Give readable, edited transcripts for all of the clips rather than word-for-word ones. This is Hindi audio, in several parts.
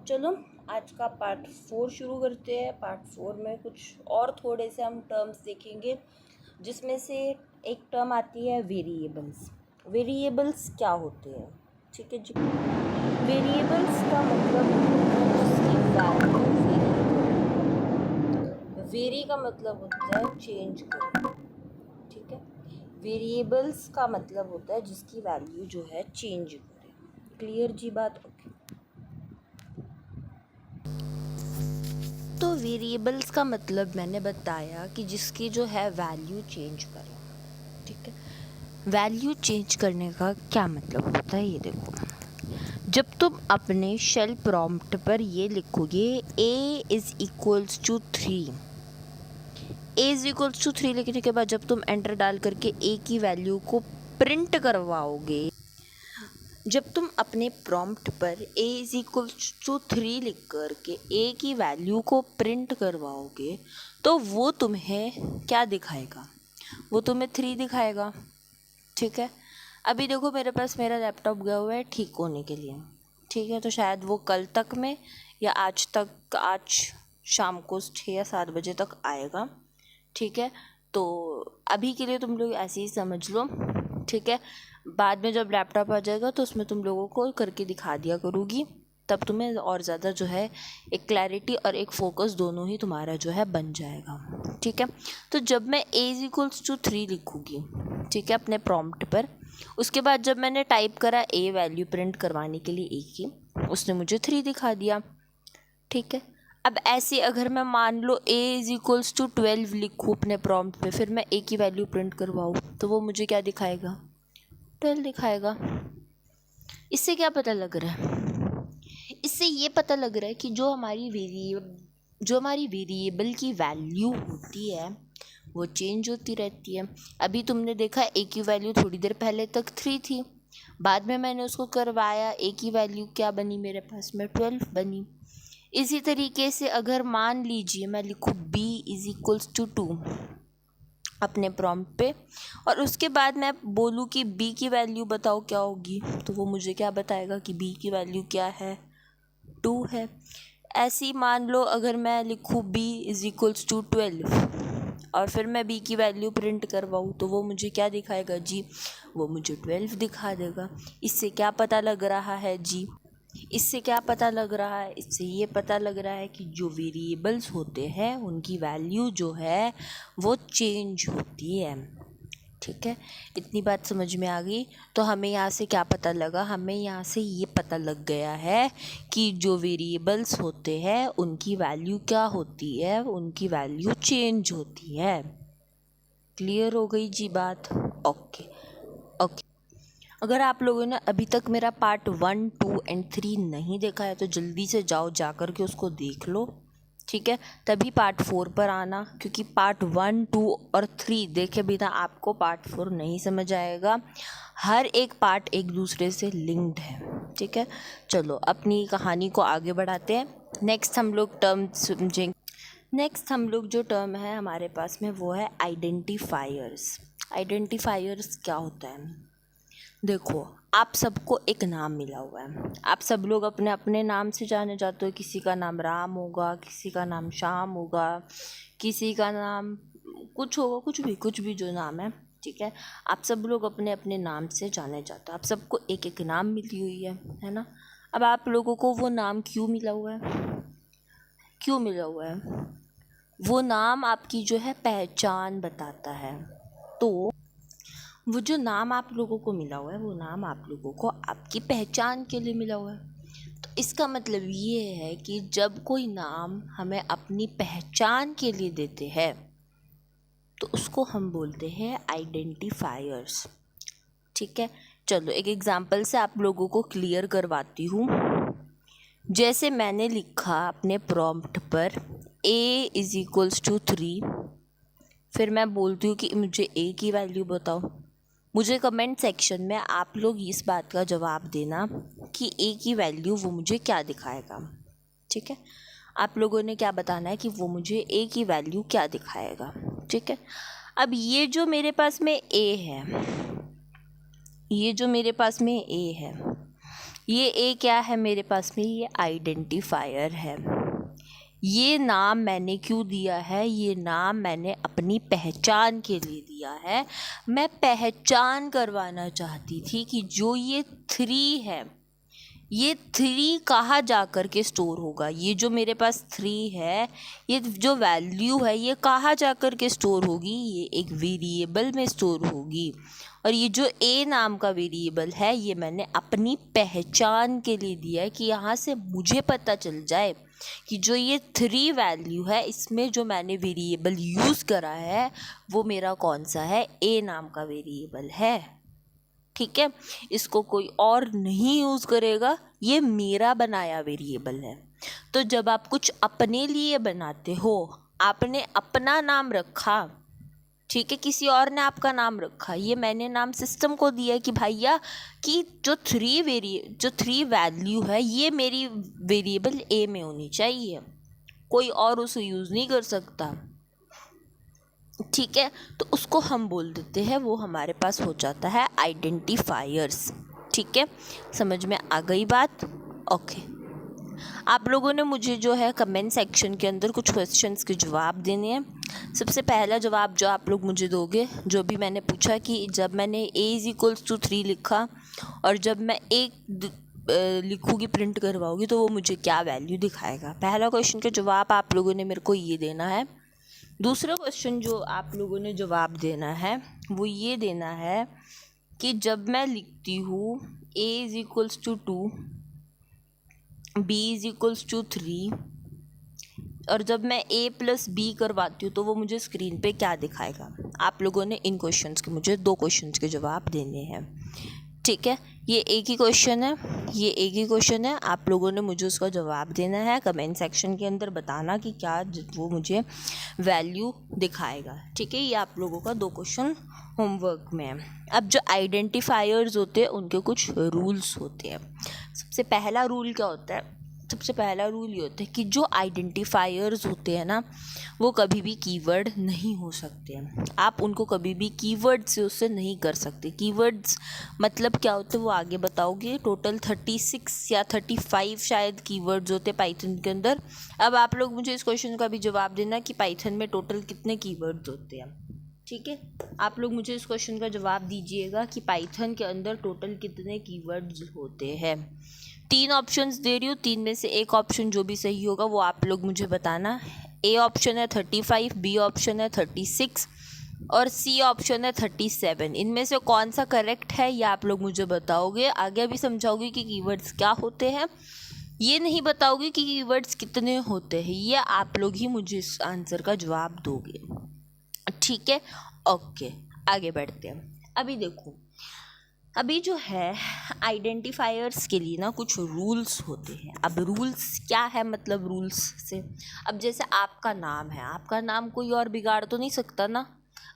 चलो आज का पार्ट 4 शुरू करते हैं। पार्ट 4 में कुछ और थोड़े से हम टर्म्स देखेंगे, जिसमें से एक टर्म आती है वेरिएबल्स। वेरिएबल्स क्या होते हैं? ठीक है जी। वेरिएबल्स का मतलब होता है जिसकी वैल्यू वेरी का मतलब होता है चेंज करना। ठीक है, वेरिएबल्स का मतलब होता है जिसकी वैल्यू जो है चेंज करे। क्लियर जी बात? ओके। तो वेरिएबल्स का मतलब मैंने बताया कि जिसकी जो है वैल्यू चेंज करें। ठीक है, वैल्यू चेंज करने का क्या मतलब होता है ये देखो। जब तुम अपने शेल प्रॉम्प्ट पर ये लिखोगे a is equals to 3, a is equals to 3 लिखने के बाद जब तुम एंटर डाल करके a की वैल्यू को प्रिंट करवाओगे, जब तुम अपने प्रॉम्प्ट पर a इज़ इक्वल्स टू 3 लिख कर के a की वैल्यू को प्रिंट करवाओगे तो वो तुम्हें क्या दिखाएगा? वो तुम्हें 3 दिखाएगा। ठीक है, अभी देखो मेरे पास मेरा लैपटॉप गया हुआ है ठीक होने के लिए। ठीक है, तो शायद वो कल तक में या आज शाम को 6 या 7 बजे तक आएगा। ठीक है, तो अभी के लिए तुम लोग ऐसे ही समझ लो। ठीक है, बाद में जब लैपटॉप आ जाएगा तो उसमें तुम लोगों को करके दिखा दिया करूँगी, तब तुम्हें और ज़्यादा जो है एक क्लैरिटी और एक फोकस दोनों ही तुम्हारा जो है बन जाएगा। ठीक है, तो जब मैं a इज इक्वल्स टू 3 लिखूँगी, ठीक है, अपने प्रॉम्प्ट पर, उसके बाद जब मैंने टाइप करा a वैल्यू प्रिंट करवाने के लिए a की, उसने मुझे 3 दिखा दिया। ठीक है, अब ऐसे अगर मैं मान लो a इज इक्वल्स टू 12 लिखूँ अपने प्रॉम्प्ट पे, फिर मैं a की वैल्यू प्रिंट करवाऊँ तो वो मुझे क्या दिखाएगा? 12 दिखाएगा। इससे क्या पता लग रहा है? इससे ये पता लग रहा है कि जो हमारी वेरिएबल की वैल्यू होती है वो चेंज होती रहती है। अभी तुमने देखा a की वैल्यू थोड़ी देर पहले तक 3 थी, बाद में मैंने उसको करवाया, a की वैल्यू क्या बनी मेरे पास में? 12 बनी। इसी तरीके से अगर मान लीजिए मैं लिखूँ b इज इक्वल्स टू 2 अपने प्रॉम्प्ट पे, और उसके बाद मैं बोलूँ कि b की वैल्यू बताओ क्या होगी, तो वो मुझे क्या बताएगा कि b की वैल्यू क्या है? 2 है। ऐसे ही मान लो अगर मैं लिखूँ b इज इक्वल्स टू 12 और फिर मैं b की वैल्यू प्रिंट करवाऊँ तो वो मुझे क्या दिखाएगा जी? वो मुझे 12 दिखा देगा। इससे क्या पता लग रहा है जी? इससे क्या पता लग रहा है? इससे ये पता लग रहा है कि जो वेरिएबल्स होते हैं उनकी वैल्यू जो है वो चेंज होती है। ठीक है, इतनी बात समझ में आ गई। तो हमें यहाँ से क्या पता लगा? हमें यहाँ से ये पता लग गया है कि जो वेरिएबल्स होते हैं उनकी वैल्यू क्या होती है? उनकी वैल्यू चेंज होती है। क्लियर हो गई जी बात? Okay okay. अगर आप लोगों ने अभी तक मेरा पार्ट 1, 2 एंड 3 नहीं देखा है तो जल्दी से जाओ जा कर के उसको देख लो। ठीक है, तभी पार्ट 4 पर आना, क्योंकि पार्ट 1, 2 और 3 देखे बिना आपको पार्ट 4 नहीं समझ आएगा। हर एक पार्ट एक दूसरे से लिंक्ड है। ठीक है, चलो अपनी कहानी को आगे बढ़ाते हैं। नेक्स्ट हम लोग टर्म समझेंगे। नेक्स्ट हम लोग जो टर्म है हमारे पास में वो है आइडेंटिफायर्स। आइडेंटिफायर्स क्या होता है? देखो, आप सबको एक नाम मिला हुआ है, आप सब लोग अपने अपने नाम से जाने जाते हो। किसी का नाम राम होगा, किसी का नाम श्याम होगा, किसी का नाम कुछ होगा, कुछ भी जो नाम है। ठीक है, आप सब लोग अपने अपने नाम से जाने जाते हो, आप सबको एक एक नाम मिली हुई है ना। अब आप लोगों को वो नाम क्यों मिला हुआ है? क्यों मिला हुआ है? वो नाम आपकी जो है पहचान बताता है। तो वो जो नाम आप लोगों को मिला हुआ है वो नाम आप लोगों को आपकी पहचान के लिए मिला हुआ है। तो इसका मतलब ये है कि जब कोई नाम हमें अपनी पहचान के लिए देते हैं तो उसको हम बोलते हैं आइडेंटिफायर्स। ठीक है, चलो एक एग्जांपल से आप लोगों को क्लियर करवाती हूँ। जैसे मैंने लिखा अपने प्रॉम्प्ट पर a इज इक्वल्स टू 3, फिर मैं बोलती हूँ कि मुझे a की वैल्यू बताओ। मुझे कमेंट सेक्शन में आप लोग इस बात का जवाब देना कि a की वैल्यू वो मुझे क्या दिखाएगा। ठीक है, आप लोगों ने क्या बताना है कि वो मुझे a की वैल्यू क्या दिखाएगा। ठीक है, अब ये जो मेरे पास में a है, ये जो मेरे पास में a है, ये ए क्या है मेरे पास में, ये आइडेंटिफायर है। ये नाम मैंने क्यों दिया है, ये नाम मैंने अपनी पहचान के लिए दिया है। मैं पहचान करवाना चाहती थी कि जो ये 3 है, ये 3 कहाँ जा कर के स्टोर होगा। ये जो मेरे पास 3 है, ये जो वैल्यू है, ये कहाँ जा कर के स्टोर होगी, ये एक वेरिएबल में स्टोर होगी। और ये जो ए नाम का वेरिएबल है, ये मैंने अपनी पहचान के लिए दिया है कि यहाँ से मुझे पता चल जाए कि जो ये 3 वैल्यू है, इसमें जो मैंने वेरिएबल यूज़ करा है वो मेरा कौन सा है, ए नाम का वेरिएबल है। ठीक है, इसको कोई और नहीं यूज़ करेगा, ये मेरा बनाया वेरिएबल है। तो जब आप कुछ अपने लिए बनाते हो, आपने अपना नाम रखा, ठीक है, किसी और ने आपका नाम रखा, ये मैंने नाम सिस्टम को दिया कि भैया कि जो 3 वैल्यू है, ये मेरी वेरिएबल ए में होनी चाहिए, कोई और उसे यूज़ नहीं कर सकता। ठीक है, तो उसको हम बोल देते हैं, वो हमारे पास हो जाता है आइडेंटिफायर्स। ठीक है, समझ में आ गई बात? ओके, आप लोगों ने मुझे जो है कमेंट सेक्शन के अंदर कुछ क्वेश्चंस के जवाब देने हैं। सबसे पहला जवाब जो आप लोग मुझे दोगे, जो भी मैंने पूछा कि जब मैंने a=3 लिखा और जब मैं एक लिखूँगी, प्रिंट करवाऊँगी, तो वो मुझे क्या वैल्यू दिखाएगा। पहला क्वेश्चन का जवाब आप लोगों ने मेरे को ये देना है। दूसरा क्वेश्चन जो आप लोगों ने जवाब देना है वो ये देना है कि जब मैं लिखती हूँ a=2, b=3 और जब मैं a+b करवाती हूँ तो वो मुझे स्क्रीन पे क्या दिखाएगा। आप लोगों ने इन क्वेश्चंस के, मुझे 2 क्वेश्चंस के जवाब देने हैं। ठीक है, ये एक ही क्वेश्चन है, ये एक ही क्वेश्चन है, आप लोगों ने मुझे उसका जवाब देना है। कमेंट सेक्शन के अंदर बताना कि क्या वो मुझे वैल्यू दिखाएगा। ठीक है, ये आप लोगों का 2 क्वेश्चन होमवर्क में है। अब जो आइडेंटिफायर्स होते हैं उनके कुछ रूल्स होते हैं। सबसे पहला रूल क्या होता है, सबसे पहला रूल ये होता है कि जो आइडेंटिफायर्स होते हैं ना, वो कभी भी कीवर्ड नहीं हो सकते हैं। आप उनको कभी भी कीवर्ड से उससे नहीं कर सकते। कीवर्ड्स मतलब क्या होते हैं वो आगे बताओगे। टोटल 36 या 35 शायद कीवर्ड्स होते हैं पाइथन के अंदर। अब आप लोग मुझे इस क्वेश्चन का भी जवाब देना कि पाइथन में टोटल कितने कीवर्ड्स होते हैं। ठीक है, आप लोग मुझे इस क्वेश्चन का जवाब दीजिएगा कि पाइथन के अंदर टोटल कितने कीवर्ड्स होते हैं। 3 ऑप्शंस दे रही हूँ, 3 में से एक ऑप्शन जो भी सही होगा वो आप लोग मुझे बताना। ए ऑप्शन है 35, बी ऑप्शन है 36 और सी ऑप्शन है 37। इनमें से कौन सा करेक्ट है ये आप लोग मुझे बताओगे। आगे भी समझाओगे कि कीवर्ड्स क्या होते हैं, ये नहीं बताओगे कि कीवर्ड्स कितने होते हैं। ये आप लोग ही मुझे इस आंसर का जवाब दोगे। ठीक है, ओके, आगे बढ़ते हैं। अभी देखो, अभी जो है आइडेंटिफायर्स के लिए ना कुछ रूल्स होते हैं। अब रूल्स क्या है, मतलब रूल्स से, अब जैसे आपका नाम है, आपका नाम कोई और बिगाड़ तो नहीं सकता ना।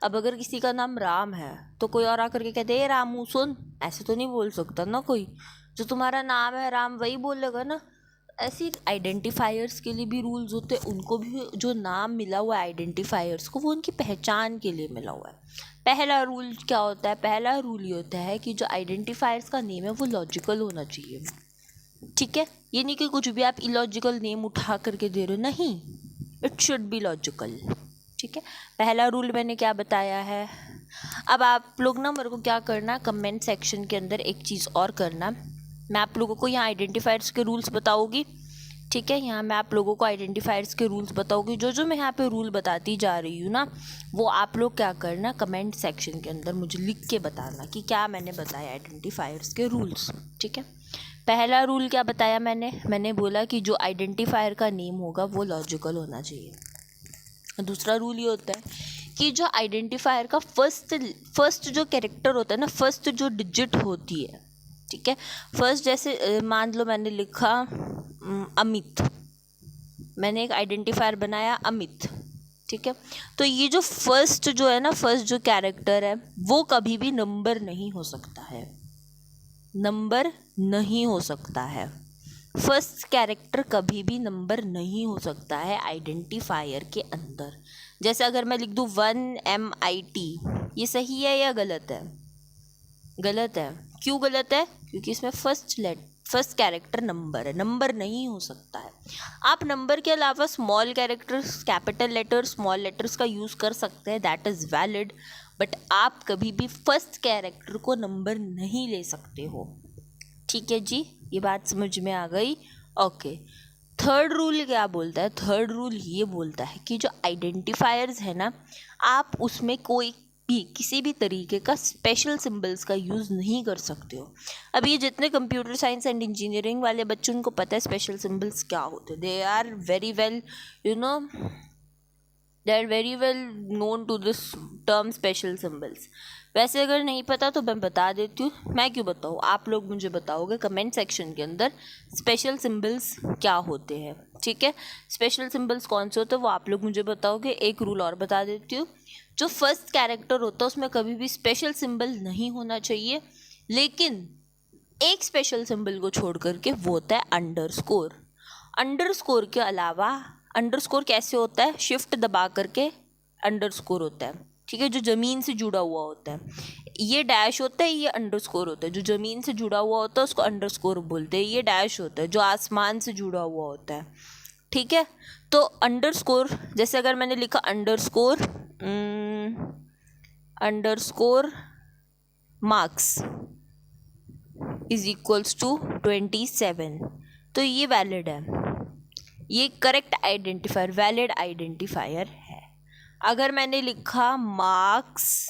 अब अगर किसी का नाम राम है तो कोई और आकर के कहते हैं रामू सुन, ऐसे तो नहीं बोल सकता ना कोई। जो तुम्हारा नाम है राम वही बोलेगा ना। ऐसी आइडेंटिफायर्स के लिए भी रूल्स होते हैं। उनको भी जो नाम मिला हुआ है आइडेंटिफायर्स को, वो उनकी पहचान के लिए मिला हुआ है। पहला रूल क्या होता है, पहला रूल ये होता है कि जो आइडेंटिफायर्स का नेम है वो लॉजिकल होना चाहिए। ठीक है, ये नहीं कि कुछ भी आप इलॉजिकल नेम उठा करके दे रहे हो, नहीं, इट शुड बी लॉजिकल। ठीक है, पहला रूल मैंने क्या बताया है। अब आप लोग ना मेरे को क्या करना, कमेंट सेक्शन के अंदर एक चीज़ और करना। मैं आप लोगों को यहाँ आइडेंटिफायर्स के रूल्स बताऊँगी। ठीक है, यहाँ मैं आप लोगों को आइडेंटिफायर्स के रूल्स बताऊँगी। जो मैं यहाँ पे रूल बताती जा रही हूँ ना, वो आप लोग क्या करना, कमेंट सेक्शन के अंदर मुझे लिख के बताना कि क्या मैंने बताया आइडेंटिफायर्स के रूल्स। ठीक है, पहला रूल क्या बताया मैंने बोला कि जो आइडेंटिफायर का नेम होगा वो लॉजिकल होना चाहिए। दूसरा रूल ये होता है कि जो आइडेंटिफायर का फर्स्ट जो कैरेक्टर होता है ना, फर्स्ट जो डिजिट होती है, ठीक है, फर्स्ट जैसे मान लो मैंने लिखा अमित, मैंने एक आइडेंटिफायर बनाया अमित। ठीक है, तो ये जो फर्स्ट जो है ना, फर्स्ट जो कैरेक्टर है वो कभी भी नंबर नहीं हो सकता है, नंबर नहीं हो सकता है। फर्स्ट कैरेक्टर कभी भी नंबर नहीं हो सकता है आइडेंटिफायर के अंदर। जैसे अगर मैं लिख दूँ 1MIT, ये सही है या गलत है? गलत है। क्यों गलत है? क्योंकि इसमें फर्स्ट कैरेक्टर नंबर है, नंबर नहीं हो सकता है। आप नंबर के अलावा small characters, capital letters, small letters का यूज़ कर सकते हैं, दैट इज़ वैलिड, बट आप कभी भी फर्स्ट कैरेक्टर को नंबर नहीं ले सकते हो। ठीक है जी, ये बात समझ में आ गई। ओके, थर्ड रूल क्या बोलता है? थर्ड रूल ये बोलता है कि जो आइडेंटिफायर्स है ना, आप उसमें कोई भी किसी भी तरीके का स्पेशल सिंबल्स का यूज़ नहीं कर सकते हो। अब ये जितने कंप्यूटर साइंस एंड इंजीनियरिंग वाले बच्चों उनको पता है स्पेशल सिंबल्स क्या होते हैं। They are very well they are very well known to this term special symbols. वैसे अगर नहीं पता तो मैं बता देती हूँ। मैं क्यों बताऊँ, आप लोग मुझे बताओगे कमेंट सेक्शन के अंदर स्पेशल सिंबल्स क्या होते हैं। ठीक है, स्पेशल सिंबल्स कौन से होते हैं वो आप लोग मुझे बताओगे। एक रूल और बता देती हूँ, जो फर्स्ट कैरेक्टर होता है उसमें कभी भी स्पेशल सिंबल नहीं होना चाहिए, लेकिन एक स्पेशल सिंबल को छोड़ करके वो होता है अंडरस्कोर। अंडरस्कोर के अलावा अंडरस्कोर कैसे होता है? शिफ्ट दबा करके अंडरस्कोर होता है। ठीक है, जो ज़मीन से जुड़ा हुआ होता है। ये डैश होता है, ये अंडरस्कोर होता है। जो ज़मीन से जुड़ा हुआ होता है उसको अंडरस्कोर बोलते हैं। ये डैश होता है जो आसमान से जुड़ा हुआ होता है। ठीक है, तो अंडरस्कोर, जैसे अगर मैंने लिखा underscore marks is equals to 27, तो ये वैलिड है, ये करेक्ट आइडेंटिफायर, वैलिड आइडेंटिफायर है। अगर मैंने लिखा marks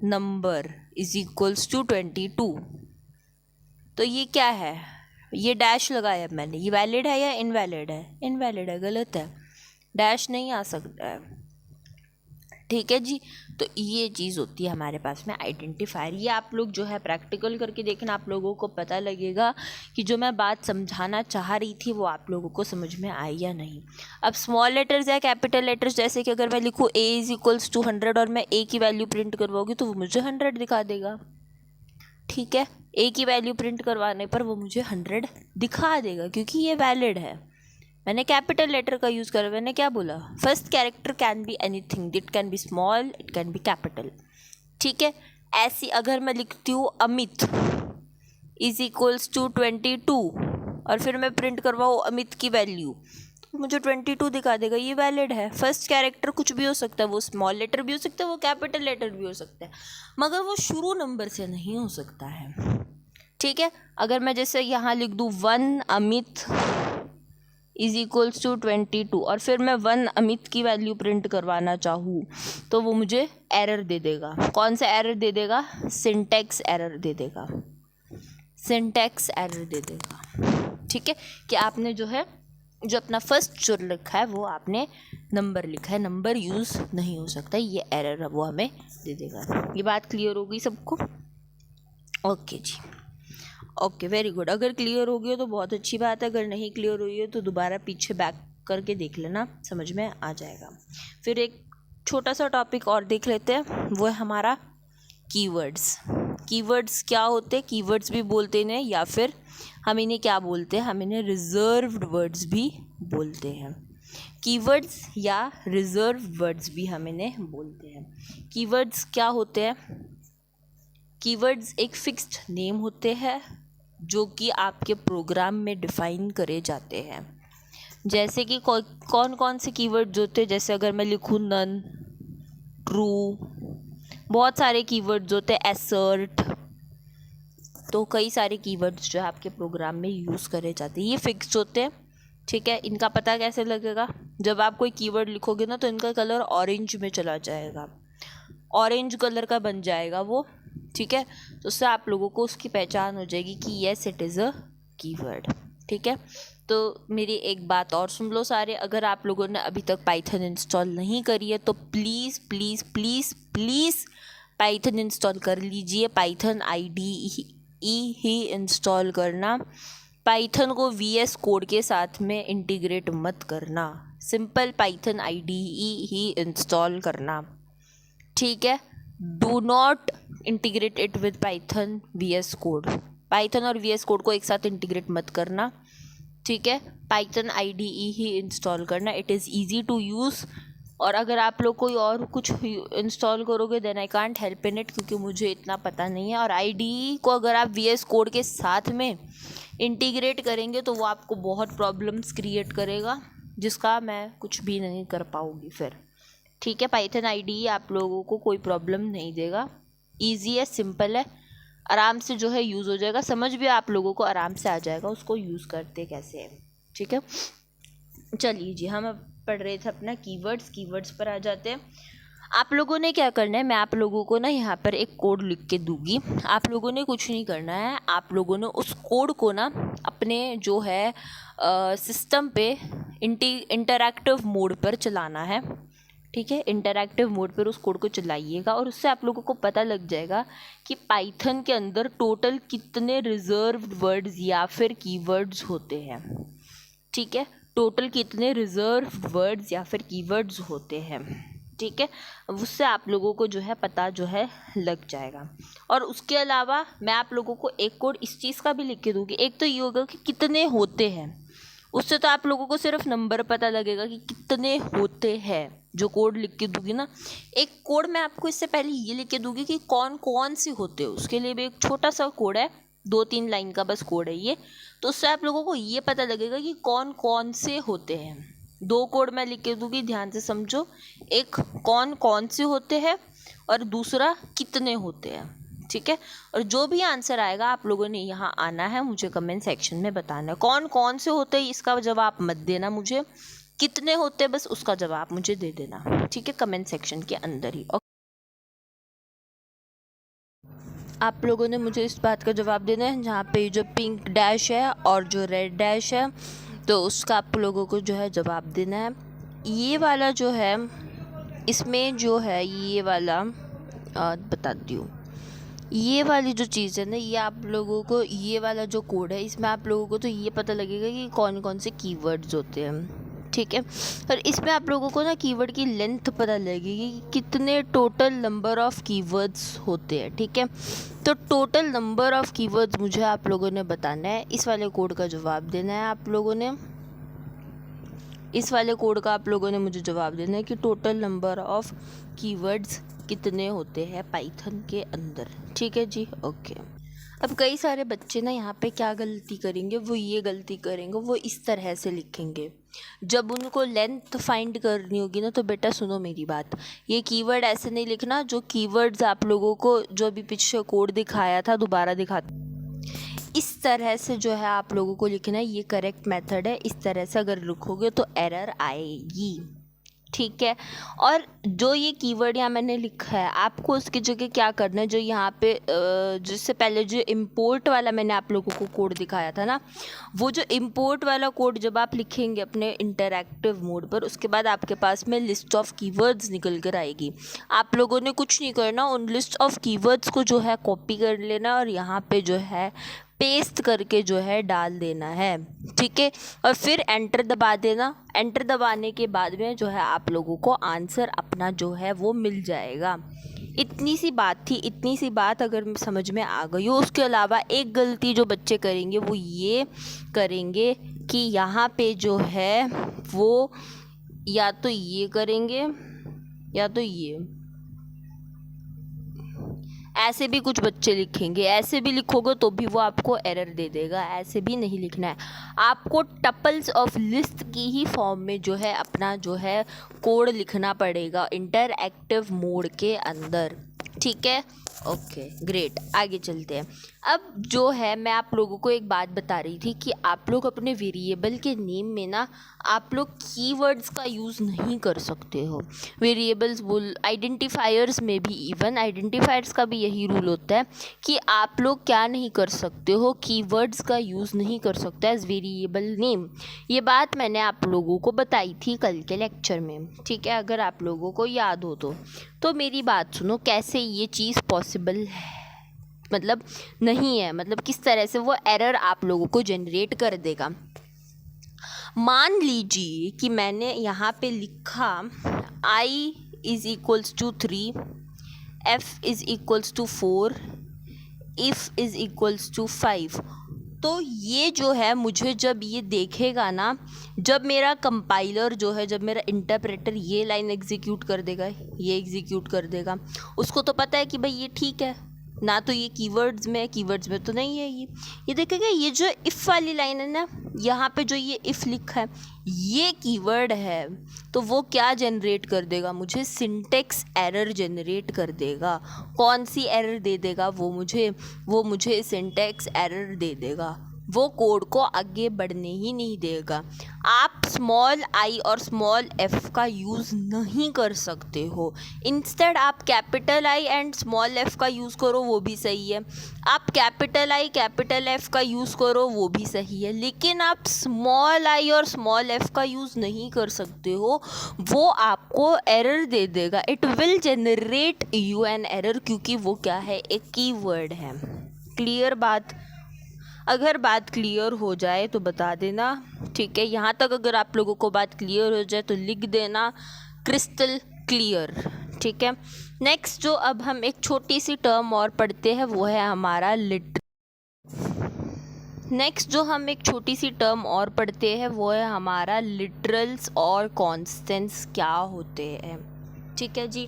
number is equals to 22, तो ये क्या है? ये डैश लगाया मैंने, ये वैलिड है या इनवैलिड है? इनवैलिड है, गलत है, डैश नहीं आ सकता है। ठीक है जी, तो ये चीज़ होती है हमारे पास में आइडेंटिफायर। ये आप लोग जो है प्रैक्टिकल करके देखना, आप लोगों को पता लगेगा कि जो मैं बात समझाना चाह रही थी वो आप लोगों को समझ में आई या नहीं। अब स्मॉल लेटर्स या कैपिटल लेटर्स, जैसे कि अगर मैं लिखूँ a इज़ इक्वल्स टू 100 और मैं a की वैल्यू प्रिंट करवाऊँगी तो वो मुझे 100 दिखा देगा। ठीक है, a की वैल्यू प्रिंट करवाने पर वो मुझे 100 दिखा देगा क्योंकि ये वैलिड है। मैंने कैपिटल लेटर का यूज़ करा, मैंने क्या बोला? First character can be anything, it can be small, it can be capital. ठीक है, ऐसी अगर मैं लिखती हूँ अमित इज इक्वल्स टू 22 और फिर मैं प्रिंट करवाऊँ अमित की वैल्यू तो मुझे 22 दिखा देगा, ये वैलिड है। फर्स्ट कैरेक्टर कुछ भी हो सकता है, वो स्मॉल लेटर भी हो सकता है, वो कैपिटल लेटर भी हो सकता है, मगर वो शुरू नंबर से नहीं हो सकता है। ठीक है, अगर मैं जैसे यहाँ लिख दूँ 1 अमित इज इक्वल्स टू 22 और फिर मैं 1 अमित की वैल्यू प्रिंट करवाना चाहूँ तो वो मुझे एरर दे देगा। कौन सा एरर दे देगा? सिंटैक्स एरर दे देगा, सिंटैक्स एरर दे देगा। ठीक है, कि आपने जो है जो अपना फर्स्ट जो लिखा है वो आपने नंबर लिखा है, नंबर यूज़ नहीं हो सकता, ये एरर है वो हमें दे देगा। ये बात क्लियर हो गई सबको? ओके जी, ओके, वेरी गुड। अगर क्लियर हो गई हो तो बहुत अच्छी बात है, अगर नहीं क्लियर हुई है तो दोबारा पीछे बैक करके देख लेना, समझ में आ जाएगा। फिर एक छोटा सा टॉपिक और देख लेते हैं, वो है हमारा कीवर्ड्स। कीवर्ड्स क्या होते हैं? कीवर्ड्स भी बोलते हैं या फिर हम इन्हें क्या बोलते हैं? हम इन्हें रिजर्व्ड वर्ड्स भी बोलते हैं। कीवर्ड्स या रिजर्व्ड वर्ड्स भी हम इन्हें बोलते हैं। कीवर्ड्स क्या होते हैं? कीवर्ड्स एक फिक्स्ड नेम होते हैं जो कि आपके प्रोग्राम में डिफ़ाइन करे जाते हैं। जैसे कि कौन कौन से कीवर्ड्स होते हैं? जैसे अगर मैं लिखूँ नन, ट्रू, बहुत सारे कीवर्ड्स होते हैं, एसर्ट, तो कई सारे कीवर्ड्स जो है आपके प्रोग्राम में यूज़ करे जाते हैं, ये फिक्स्ड होते हैं। ठीक है, इनका पता कैसे लगेगा? जब आप कोई कीवर्ड लिखोगे ना तो इनका कलर ऑरेंज में चला जाएगा, ऑरेंज कलर का बन जाएगा वो। ठीक है, तो उससे आप लोगों को उसकी पहचान हो जाएगी कि yes it is a keyword. ठीक है, तो मेरी एक बात और सुन लो सारे, अगर आप लोगों ने अभी तक पाइथन इंस्टॉल नहीं करी है तो please please please please Python install कर लीजिए। पाइथन IDE ही इंस्टॉल करना, पाइथन को VS कोड के साथ में इंटीग्रेट मत करना, सिंपल पाइथन IDE ही इंस्टॉल करना। ठीक है, do not integrate it with Python VS code, Python और VS कोड को एक साथ इंटीग्रेट मत करना। ठीक है, पाइथन IDE ही इंस्टॉल करना, it is easy to use, और अगर आप लोग कोई और कुछ इंस्टॉल करोगे then I can't help in it, क्योंकि मुझे इतना पता नहीं है। और IDE को अगर आप VS कोड के साथ में इंटीग्रेट करेंगे तो वो आपको बहुत प्रॉब्लम्स क्रिएट करेगा, जिसका मैं कुछ भी नहीं कर पाऊँगी फिर। ठीक है, पाइथन IDE आप लोगों को कोई प्रॉब्लम नहीं देगा, ईजी है, सिंपल है, आराम से जो है यूज़ हो जाएगा, समझ भी आप लोगों को आराम से आ जाएगा उसको यूज़ करते कैसे है। ठीक है, चलिए जी, हम अब पढ़ रहे थे अपना कीवर्ड्स पर आ जाते हैं। आप लोगों ने क्या करना है, मैं आप लोगों को ना यहाँ पर एक कोड लिख के दूंगी, आप लोगों ने कुछ नहीं करना है, आप लोगों ने उस कोड को ना अपने जो है सिस्टम पे इंटरैक्टिव मोड पर चलाना है। ठीक है, इंटरैक्टिव मोड पर उस कोड को चलाइएगा और उससे आप लोगों को पता लग जाएगा कि पाइथन के अंदर टोटल कितने रिजर्व्ड वर्ड्स या फिर कीवर्ड्स होते हैं। ठीक है, टोटल कितने रिजर्व वर्ड्स या फिर कीवर्ड्स होते हैं। ठीक है, उससे आप लोगों को जो है पता जो है लग जाएगा। और उसके अलावा मैं आप लोगों को एक कोड इस चीज़ का भी लिख के दूँगी। एक तो ये होगा कि कितने होते हैं, उससे तो आप लोगों को सिर्फ नंबर पता लगेगा कि कितने होते हैं, जो कोड लिख के दूँगी ना। एक कोड मैं आपको इससे पहले ये लिख के दूँगी कि कौन कौन से होते हैं, उसके लिए भी एक छोटा सा कोड है, 2-3 लाइन का बस कोड है ये, तो उससे आप लोगों को ये पता लगेगा कि कौन कौन से होते हैं। 2 कोड मैं लिख के दूँगी, ध्यान से समझो, एक कौन कौन से होते हैं और दूसरा कितने होते हैं। ठीक है, और जो भी आंसर आएगा आप लोगों ने यहाँ आना है, मुझे कमेंट सेक्शन में बताना है। कौन कौन से होते हैं इसका जवाब मत देना मुझे, कितने होते हैं बस उसका जवाब मुझे दे देना। ठीक है, कमेंट सेक्शन के अंदर ही। आप लोगों ने मुझे इस बात का जवाब देना है, जहाँ पे जो पिंक डैश है और जो रेड डैश है, तो उसका आप लोगों को जो है जवाब देना है। ये वाला जो है, इसमें जो है ये वाला बताती हूँ, ये वाली जो चीज़ है ना, ये आप लोगों को, ये वाला जो कोड है, इसमें आप लोगों को तो ये पता लगेगा कि कौन कौन से कीवर्ड्स होते हैं। ठीक है, और इसमें आप लोगों को ना कीवर्ड की लेंथ पता लगेगी कि कितने टोटल नंबर ऑफ़ कीवर्ड्स होते हैं। ठीक है, तो टोटल नंबर ऑफ़ कीवर्ड्स मुझे आप लोगों ने बताना है, इस वाले कोड का जवाब देना है आप लोगों ने, इस वाले कोड का आप लोगों ने मुझे जवाब देना है कि टोटल नंबर ऑफ़ कीवर्ड्स कितने होते हैं पाइथन के अंदर। ठीक है जी, ओके। अब कई सारे बच्चे ना यहाँ पे क्या गलती करेंगे, वो ये गलती करेंगे, वो इस तरह से लिखेंगे। जब उनको लेंथ फाइंड करनी होगी ना, तो बेटा सुनो मेरी बात, ये कीवर्ड ऐसे नहीं लिखना, जो कीवर्ड्स आप लोगों को जो अभी पीछे कोड दिखाया था दोबारा दिखाता, इस तरह से जो है आप लोगों को लिखना है, ये करेक्ट मेथड है। इस तरह से अगर लिखोगे तो एरर आएगी। ठीक है, और जो ये कीवर्ड यहाँ मैंने लिखा है, आपको उसकी जगह क्या करना है, जो यहाँ पे जिससे पहले जो इंपोर्ट वाला मैंने आप लोगों को कोड दिखाया था ना, वो जो इंपोर्ट वाला कोड जब आप लिखेंगे अपने इंटरैक्टिव मोड पर, उसके बाद आपके पास में लिस्ट ऑफ कीवर्ड्स निकल कर आएगी। आप लोगों ने कुछ नहीं करना, उन लिस्ट ऑफ कीवर्ड्स को जो है कॉपी कर लेना और यहाँ पे जो है पेस्ट करके जो है डाल देना है। ठीक है, और फिर एंटर दबा देना। एंटर दबाने के बाद में जो है आप लोगों को आंसर अपना जो है वो मिल जाएगा। इतनी सी बात थी, इतनी सी बात अगर समझ में आ गई हो। उसके अलावा एक गलती जो बच्चे करेंगे वो ये करेंगे कि यहाँ पे जो है वो या तो ये करेंगे या तो ये, ऐसे भी कुछ बच्चे लिखेंगे। ऐसे भी लिखोगे तो भी वो आपको एरर दे देगा, ऐसे भी नहीं लिखना है। आपको टपल्स ऑफ लिस्ट की ही फॉर्म में जो है अपना जो है कोड लिखना पड़ेगा इंटरएक्टिव मोड के अंदर। ठीक है, ओके ग्रेट, आगे चलते हैं। अब जो है मैं आप लोगों को एक बात बता रही थी कि आप लोग अपने वेरिएबल के नेम में ना आप लोग कीवर्ड्स का यूज़ नहीं कर सकते हो। वेरिएबल्स बोल, आइडेंटिफायर्स में भी, इवन आइडेंटिफायर्स का भी यही रूल होता है कि आप लोग क्या नहीं कर सकते हो, कीवर्ड्स का यूज़ नहीं कर सकते एज वेरिएबल नेम। ये बात मैंने आप लोगों को बताई थी कल के लेक्चर में। ठीक है, अगर आप लोगों को याद हो तो मेरी बात सुनो, कैसे ये चीज़ पॉसिबल है, मतलब नहीं है, मतलब किस तरह से वो एरर आप लोगों को जनरेट कर देगा। मान लीजिए कि मैंने यहाँ पे लिखा I is equals to 3, F is equals to 4, if is equals to 5। तो ये जो है मुझे जब ये देखेगा ना, जब मेरा कंपाइलर जो है, जब मेरा इंटरप्रेटर ये लाइन एग्जीक्यूट कर देगा, ये एग्जीक्यूट कर देगा, उसको तो पता है कि भाई ये ठीक है ना, तो ये कीवर्ड्स में है, कीवर्ड्स में तो नहीं है ये देखेगा ये जो इफ़ वाली लाइन है ना, यहाँ पे जो ये इफ़ लिखा है ये कीवर्ड है, तो वो क्या जनरेट कर देगा, मुझे सिंटेक्स एरर जनरेट कर देगा। कौन सी एरर दे देगा वो मुझे सिंटेक्स एरर दे देगा, वो कोड को आगे बढ़ने ही नहीं देगा। आप स्मॉल आई और स्मॉल एफ का यूज़ नहीं कर सकते हो, इंस्टेड आप capital I and small F का यूज़ करो, वो भी सही है। आप कैपिटल आई कैपिटल एफ का यूज़ करो, वो भी सही है, लेकिन आप स्मॉल आई और स्मॉल एफ का यूज़ नहीं कर सकते हो, वो आपको एरर दे देगा। It will generate you an error, क्योंकि वो क्या है, एक कीवर्ड है। क्लियर बात? अगर बात क्लियर हो जाए तो बता देना, ठीक है। यहाँ तक अगर आप लोगों को बात क्लियर हो जाए तो लिख देना क्रिस्टल क्लियर, ठीक है। नेक्स्ट जो अब हम एक छोटी सी टर्म और पढ़ते हैं वो है हमारा लिटरल्स और कॉन्स्टेंट्स क्या होते हैं, ठीक है जी।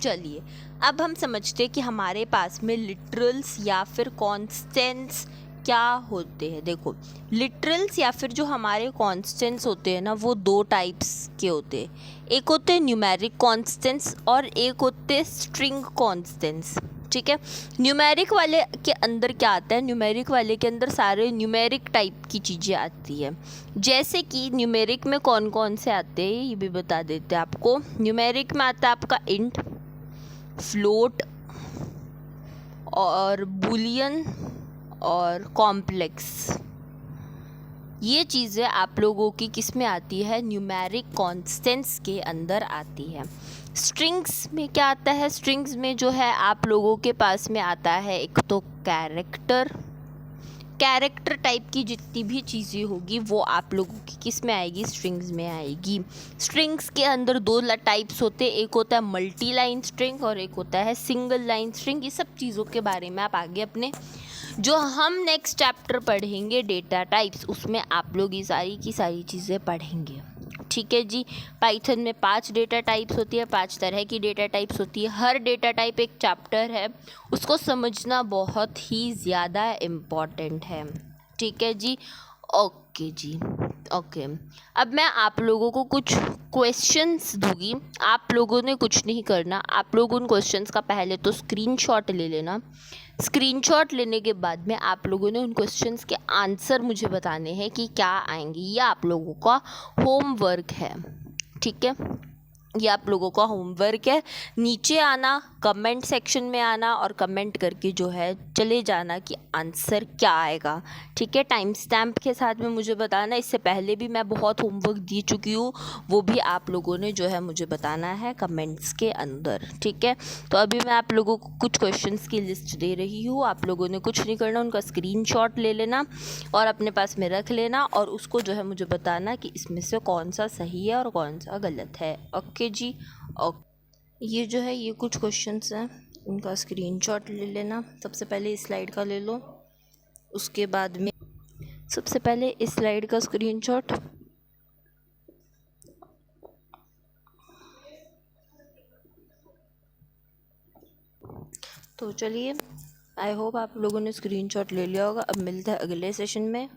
चलिए अब हम समझते हैं कि हमारे पास में लिटरल्स या फिर कॉन्स्टेंट्स क्या होते हैं। देखो, लिटरल्स या फिर जो हमारे कॉन्स्टेंट्स होते हैं ना, वो दो टाइप्स के होते हैं। एक होते हैं न्यूमेरिक कॉन्स्टेंट्स और एक होते हैं स्ट्रिंग कॉन्स्टेंट्स, ठीक है। न्यूमेरिक वाले के अंदर क्या आता है, न्यूमेरिक वाले के अंदर सारे न्यूमेरिक टाइप की चीज़ें आती है। जैसे कि न्यूमेरिक में कौन कौन से आते हैं ये भी बता देते हैं आपको। न्यूमेरिक में आता है आपका इंट, फ्लोट और बुलियन और कॉम्प्लेक्स। ये चीज़ें आप लोगों की किस में आती है, न्यूमेरिक कॉन्स्टेंट्स के अंदर आती है। स्ट्रिंग्स में क्या आता है, स्ट्रिंग्स में जो है आप लोगों के पास में आता है एक तो कैरेक्टर टाइप की जितनी भी चीज़ें होगी वो आप लोगों की किस में आएगी, स्ट्रिंग्स में आएगी। स्ट्रिंग्स के अंदर दो टाइप्स होते हैं, एक होता है मल्टी लाइन स्ट्रिंग और एक होता है सिंगल लाइन स्ट्रिंग। ये सब चीज़ों के बारे में आप आगे अपने जो हम नेक्स्ट चैप्टर पढ़ेंगे डेटा टाइप्स, उसमें आप लोग ये सारी की सारी चीज़ें पढ़ेंगे, ठीक है जी। पाइथन में 5 डेटा टाइप्स होती है, 5 तरह की डेटा टाइप्स होती है। हर डेटा टाइप एक चैप्टर है, उसको समझना बहुत ही ज़्यादा इम्पॉर्टेंट है, ठीक है जी। ओके जी, ओके। अब मैं आप लोगों को कुछ क्वेश्चंस दूंगी, आप लोगों ने कुछ नहीं करना, आप लोग उन क्वेश्चंस का पहले तो स्क्रीनशॉट ले लेना। स्क्रीनशॉट लेने के बाद में आप लोगों ने उन क्वेश्चंस के आंसर मुझे बताने हैं कि क्या आएंगे। ये आप लोगों का होमवर्क है, ठीक है। ये आप लोगों का होमवर्क है। नीचे आना, कमेंट सेक्शन में आना और कमेंट करके जो है चले जाना कि आंसर क्या आएगा, ठीक है। टाइम स्टैम्प के साथ में मुझे बताना। इससे पहले भी मैं बहुत होमवर्क दे चुकी हूँ, वो भी आप लोगों ने जो है मुझे बताना है कमेंट्स के अंदर, ठीक है। तो अभी मैं आप लोगों को कुछ क्वेश्चंस की लिस्ट दे रही हूँ, आप लोगों ने कुछ नहीं करना, उनका स्क्रीनशॉट ले लेना और अपने पास में रख लेना और उसको जो है मुझे बताना कि इसमें से कौन सा सही है और कौन सा गलत है, ओके जी। ओके, ये जो है ये कुछ क्वेश्चंस हैं, उनका स्क्रीनशॉट ले लेना। सबसे पहले इस स्लाइड का ले लो, उसके बाद में सबसे पहले इस स्लाइड का स्क्रीनशॉट। तो चलिए, आई होप आप लोगों ने स्क्रीनशॉट ले लिया होगा। अब मिलते हैं अगले सेशन में।